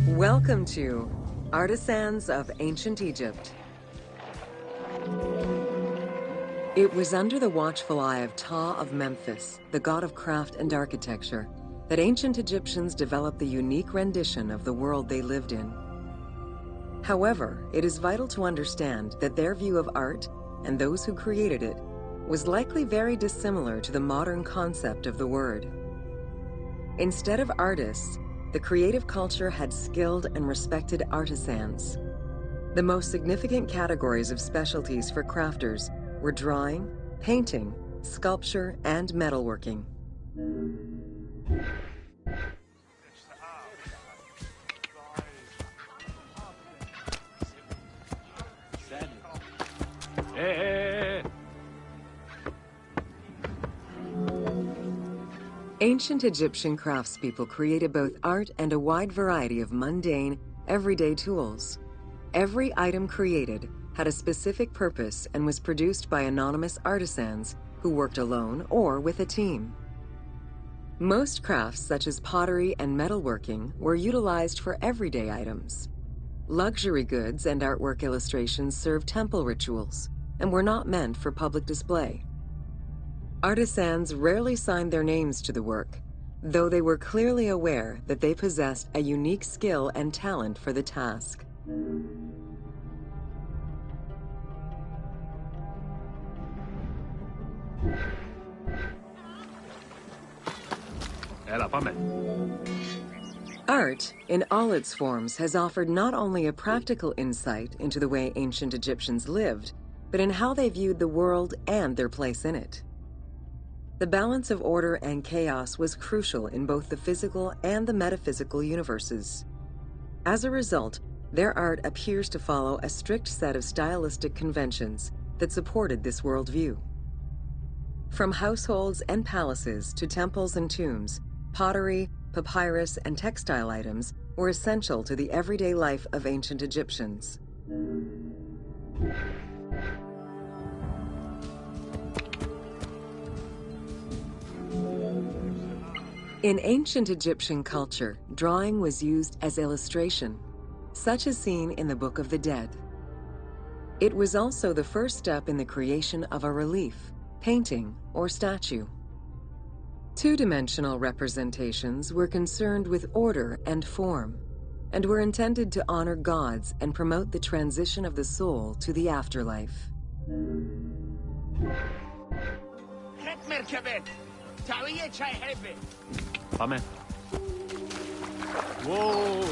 Welcome to Artisans of Ancient Egypt. It was under the watchful eye of Ptah of Memphis, the god of craft and architecture, that ancient Egyptians developed the unique rendition of the world they lived in. However, it is vital to understand that their view of art, and those who created it, was likely very dissimilar to the modern concept of the word. Instead of artists, the creative culture had skilled and respected artisans. The most significant categories of specialties for crafters were drawing, painting, sculpture, and metalworking. Ancient Egyptian craftspeople created both art and a wide variety of mundane, everyday tools. Every item created had a specific purpose and was produced by anonymous artisans who worked alone or with a team. Most crafts, such as pottery and metalworking, were utilized for everyday items. Luxury goods and artwork illustrations served temple rituals and were not meant for public display. Artisans rarely signed their names to the work, though they were clearly aware that they possessed a unique skill and talent for the task. Art, in all its forms, has offered not only a practical insight into the way ancient Egyptians lived, but in how they viewed the world and their place in it. The balance of order and chaos was crucial in both the physical and the metaphysical universes. As a result, their art appears to follow a strict set of stylistic conventions that supported this worldview. From households and palaces to temples and tombs, pottery, papyrus, and textile items were essential to the everyday life of ancient Egyptians. In ancient Egyptian culture, drawing was used as illustration, such as seen in the Book of the Dead. It was also the first step in the creation of a relief, painting, or statue. Two-dimensional representations were concerned with order and form, and were intended to honor gods and promote the transition of the soul to the afterlife. Amen. Whoa!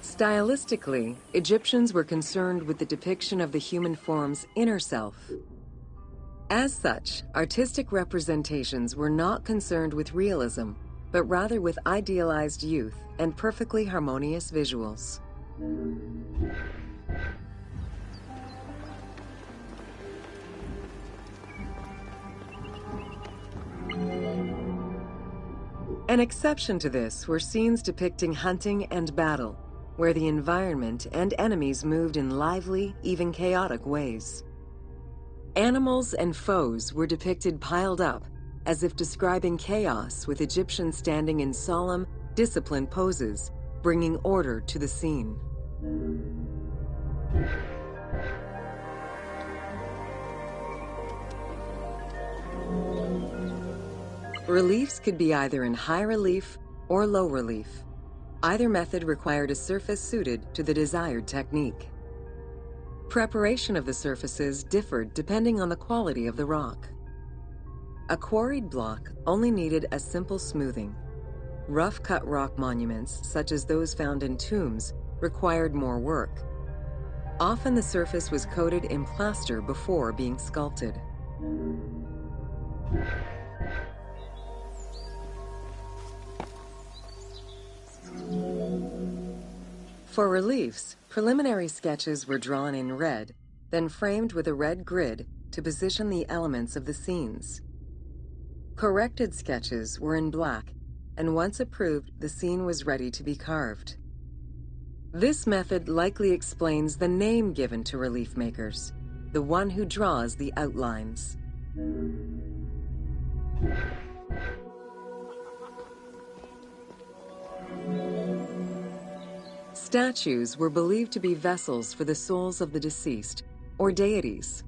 Stylistically, Egyptians were concerned with the depiction of the human form's inner self. As such, artistic representations were not concerned with realism, but rather with idealized youth and perfectly harmonious visuals. An exception to this were scenes depicting hunting and battle, where the environment and enemies moved in lively, even chaotic ways. Animals and foes were depicted piled up, as if describing chaos, with Egyptians standing in solemn, disciplined poses, bringing order to the scene. Reliefs could be either in high relief or low relief. Either method required a surface suited to the desired technique. Preparation of the surfaces differed depending on the quality of the rock. A quarried block only needed a simple smoothing. Rough-cut rock monuments, such as those found in tombs, required more work. Often the surface was coated in plaster before being sculpted. For reliefs, preliminary sketches were drawn in red, then framed with a red grid to position the elements of the scenes. Corrected sketches were in black, and once approved, the scene was ready to be carved. This method likely explains the name given to relief makers, the one who draws the outlines. Statues were believed to be vessels for the souls of the deceased, or deities.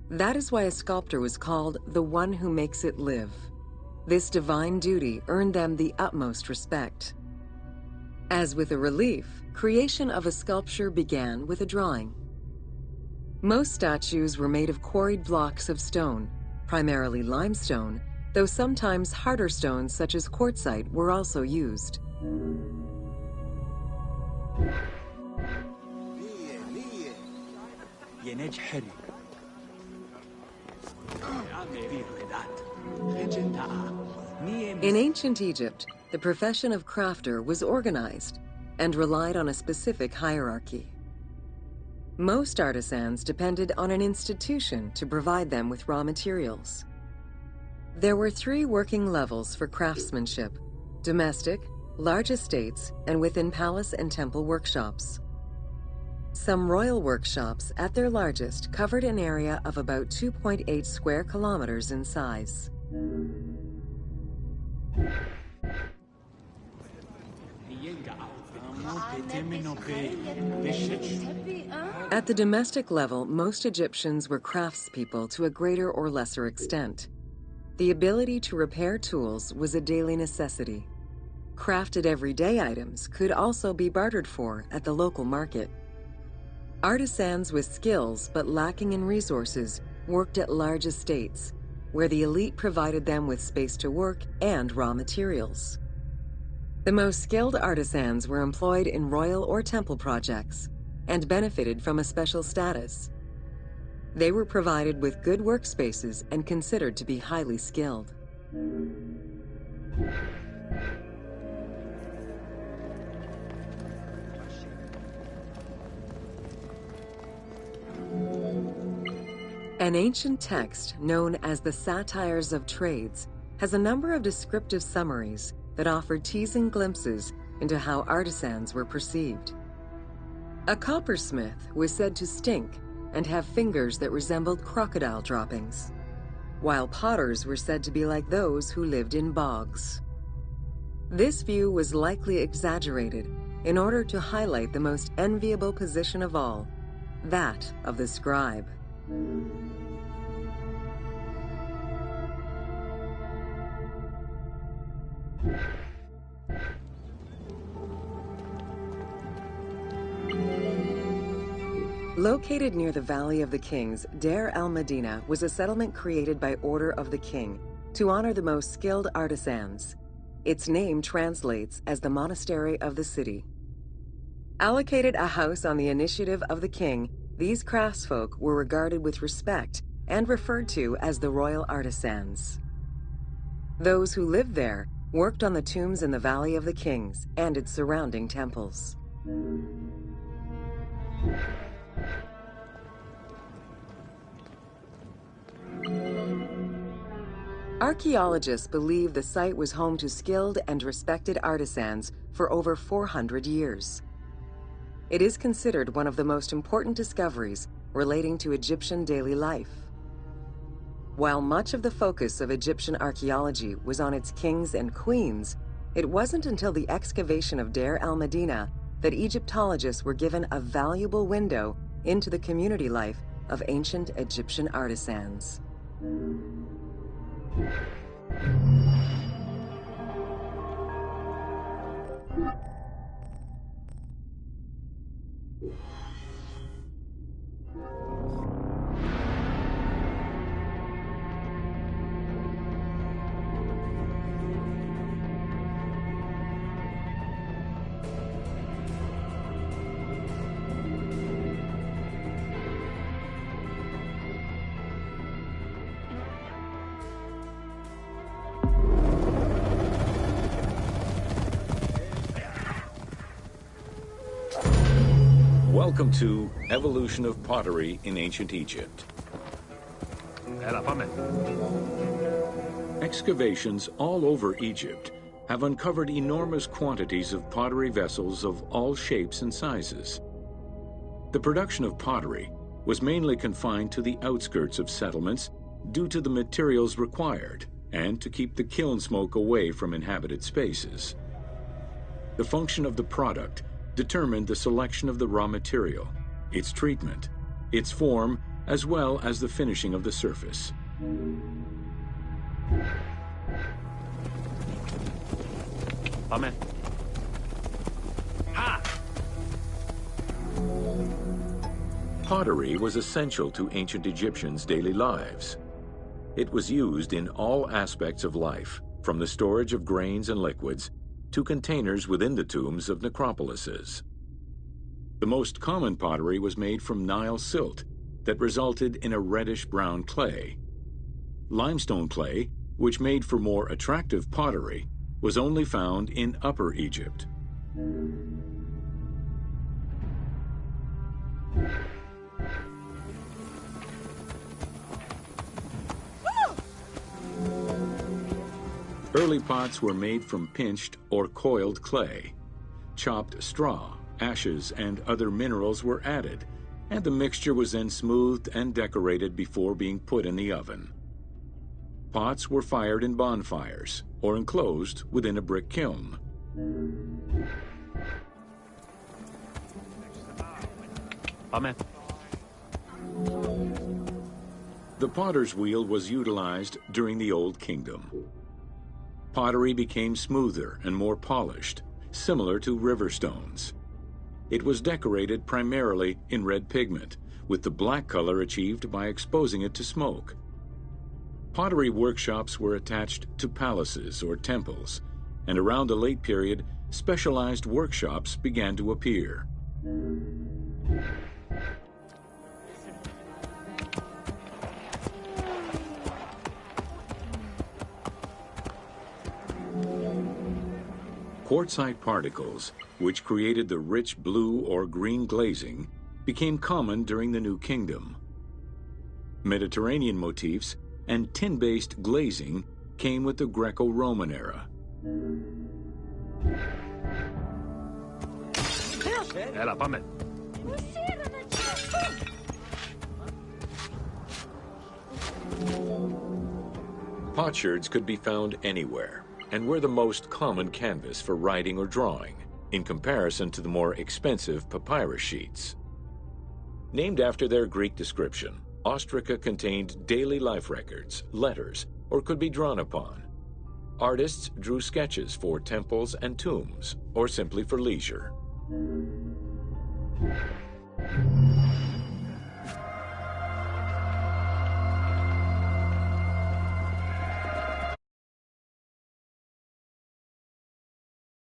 That is why a sculptor was called the one who makes it live. This divine duty earned them the utmost respect. As with a relief, creation of a sculpture began with a drawing. Most statues were made of quarried blocks of stone, primarily limestone, though sometimes harder stones such as quartzite were also used. In ancient Egypt, the profession of crafter was organized and relied on a specific hierarchy. Most artisans depended on an institution to provide them with raw materials. There were 3 working levels for craftsmanship: domestic, large estates, and within palace and temple workshops. Some royal workshops, at their largest, covered an area of about 2.8 square kilometers in size. At the domestic level, most Egyptians were craftspeople to a greater or lesser extent. The ability to repair tools was a daily necessity. Crafted everyday items could also be bartered for at the local market. Artisans with skills but lacking in resources worked at large estates, where the elite provided them with space to work and raw materials. The most skilled artisans were employed in royal or temple projects and benefited from a special status. They were provided with good workspaces and considered to be highly skilled. An ancient text known as the Satires of Trades has a number of descriptive summaries that offer teasing glimpses into how artisans were perceived. A coppersmith was said to stink and have fingers that resembled crocodile droppings, while potters were said to be like those who lived in bogs. This view was likely exaggerated in order to highlight the most enviable position of all, that of the scribe. Located near the Valley of the Kings, Deir el-Medina was a settlement created by order of the king to honor the most skilled artisans. Its name translates as the monastery of the city. Allocated a house on the initiative of the king, these craftsfolk were regarded with respect and referred to as the royal artisans. Those who lived there worked on the tombs in the Valley of the Kings and its surrounding temples. Archaeologists believe the site was home to skilled and respected artisans for over 400 years. It is considered one of the most important discoveries relating to Egyptian daily life. While much of the focus of Egyptian archaeology was on its kings and queens, it wasn't until the excavation of Deir el-Medina that Egyptologists were given a valuable window into the community life of ancient Egyptian artisans. Welcome to Evolution of Pottery in Ancient Egypt. Excavations all over Egypt have uncovered enormous quantities of pottery vessels of all shapes and sizes. The production of pottery was mainly confined to the outskirts of settlements due to the materials required and to keep the kiln smoke away from inhabited spaces. The function of the product determined the selection of the raw material, its treatment, its form, as well as the finishing of the surface. Amen. Ha! Pottery was essential to ancient Egyptians' daily lives. It was used in all aspects of life, from the storage of grains and liquids to containers within the tombs of necropolises. The most common pottery was made from Nile silt that resulted in a reddish-brown clay. Limestone clay, which made for more attractive pottery, was only found in Upper Egypt. Early pots were made from pinched or coiled clay. Chopped straw, ashes, and other minerals were added, and the mixture was then smoothed and decorated before being put in the oven. Pots were fired in bonfires or enclosed within a brick kiln. Amen. The potter's wheel was utilized during the Old Kingdom. Pottery became smoother and more polished, similar to river stones. It was decorated primarily in red pigment, with the black color achieved by exposing it to smoke. Pottery workshops were attached to palaces or temples, and around the late period, specialized workshops began to appear. Quartzite particles, which created the rich blue or green glazing, became common during the New Kingdom. Mediterranean motifs and tin-based glazing came with the Greco-Roman era. Potsherds could be found anywhere and were the most common canvas for writing or drawing, in comparison to the more expensive papyrus sheets. Named after their Greek description, ostraca contained daily life records, letters, or could be drawn upon. Artists drew sketches for temples and tombs, or simply for leisure.